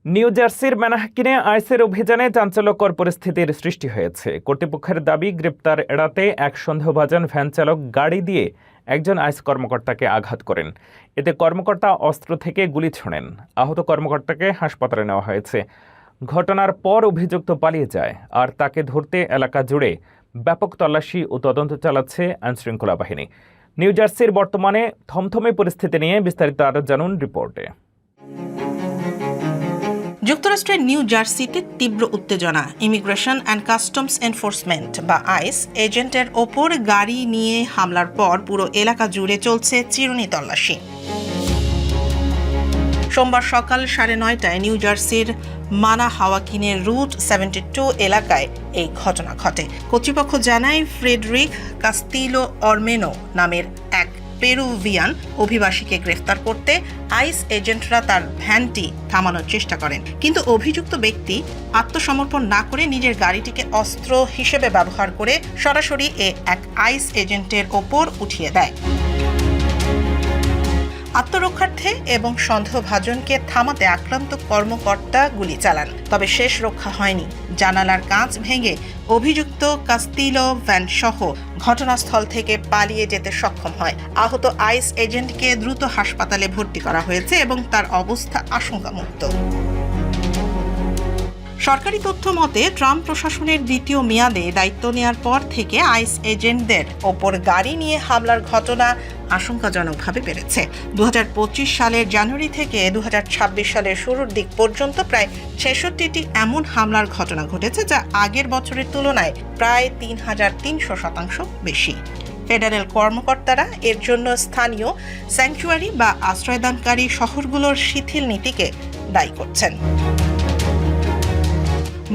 New জার্সির ম্যানহাটনে আইসের অভিযানে চাঞ্চল্যকর পরিস্থিতির সৃষ্টি হয়েছে। কর্তৃপক্ষের দাবি, গ্রেপ্তার এড়াতে এক সন্দেহভাজন ভ্যান চালক গাড়ি দিয়ে একজন আইস কর্মকর্তাকে আঘাত করেন। এতে কর্মকর্তা অস্ত্র থেকে গুলি ছোড়েন। আহত কর্মকর্তাকে হাসপাতালে নেওয়া হয়েছে। ঘটনার পর অভিযুক্ত পালিয়ে যায়, আর তাকে ধরতে এলাকা জুড়ে ব্যাপক তল্লাশি ও তদন্ত চালাচ্ছে আইনশৃঙ্খলা বাহিনী। নিউ জার্সির বর্তমানে থমথমে পরিস্থিতি নিয়ে বিস্তারিত আরও জানুন রিপোর্টে। যুক্তরাষ্ট্রের নিউ জার্সিতে তীব্র উত্তেজনা। ইমিগ্রেশন অ্যান্ড কাস্টমস এনফোর্সমেন্ট বা আইস এজেন্টের ওপর গাড়ি নিয়ে হামলার পর পুরো এলাকা জুড়ে চলছে চিরুনি তল্লাশি। সোমবার সকাল 9:30টায় নিউ জার্সির মানাহাওয়াকিনের রুট 72 এলাকায় এই ঘটনা ঘটে। কর্তৃপক্ষ জানায়, ফ্রেডরিক কাস্তিলো অরমেনো নামের এক পেরুভিয়ান অভিবাসীকে গ্রেফতার করতে আইস এজেন্টরা তার ভ্যানটি থামানোর চেষ্টা করেন, কিন্তু অভিযুক্ত ব্যক্তি আত্মসমর্পণ না করে নিজের গাড়িটিকে অস্ত্র হিসেবে ব্যবহার করে সরাসরি এক আইস এজেন্টের ওপর উঠিয়ে দেয়। আত্মরক্ষার্থে এবং সন্দেহভাজনকে থামাতে আক্রান্ত কর্মকর্তা গুলি চালান, তবে শেষ রক্ষা হয়নি। জানালার কাঁচ ভেঙে অভিযুক্ত কাস্তিলো ভ্যান সহ ঘটনাস্থল থেকে পালিয়ে যেতে সক্ষম হয়। আহত আইস এজেন্টকে দ্রুত হাসপাতালে ভর্তি করা হয়েছে এবং তার অবস্থা আশঙ্কামুক্ত। সরকারি তথ্য মতে, ট্রাম্প প্রশাসনের দ্বিতীয় মেয়াদে দায়িত্ব নেওয়ার পর থেকে আইস এজেন্টদের ওপর গাড়ি নিয়ে হামলার ঘটনা আশঙ্কাজনকভাবে বেড়েছে। 2025 সালের জানুয়ারি থেকে 2026 সালের শুরুর দিক পর্যন্ত প্রায় 66টি এমন হামলার ঘটনা ঘটেছে, যা আগের বছরের তুলনায় প্রায় 3300% বেশি। ফেডারেল কর্মকর্তারা এর জন্য স্থানীয় স্যাংচুয়ারি বা আশ্রয়দানকারী শহরগুলোর শিথিল নীতিকে দায়ী করছেন।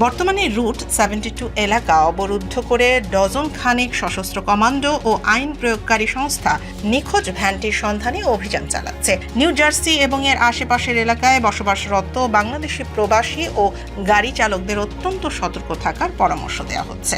বর্তমানে রুট 72 এলাকা অবরুদ্ধ করে ডজন খানেক সশস্ত্র কমান্ডো ও আইন প্রয়োগকারী সংস্থা নিখোঁজ ভ্যানটির সন্ধানে অভিযান চালাচ্ছে। নিউ জার্সি এবং এর আশেপাশের এলাকায় বসবাসরত বাংলাদেশি প্রবাসী ও গাড়ি চালকদের অত্যন্ত সতর্ক থাকার পরামর্শ দেওয়া হচ্ছে।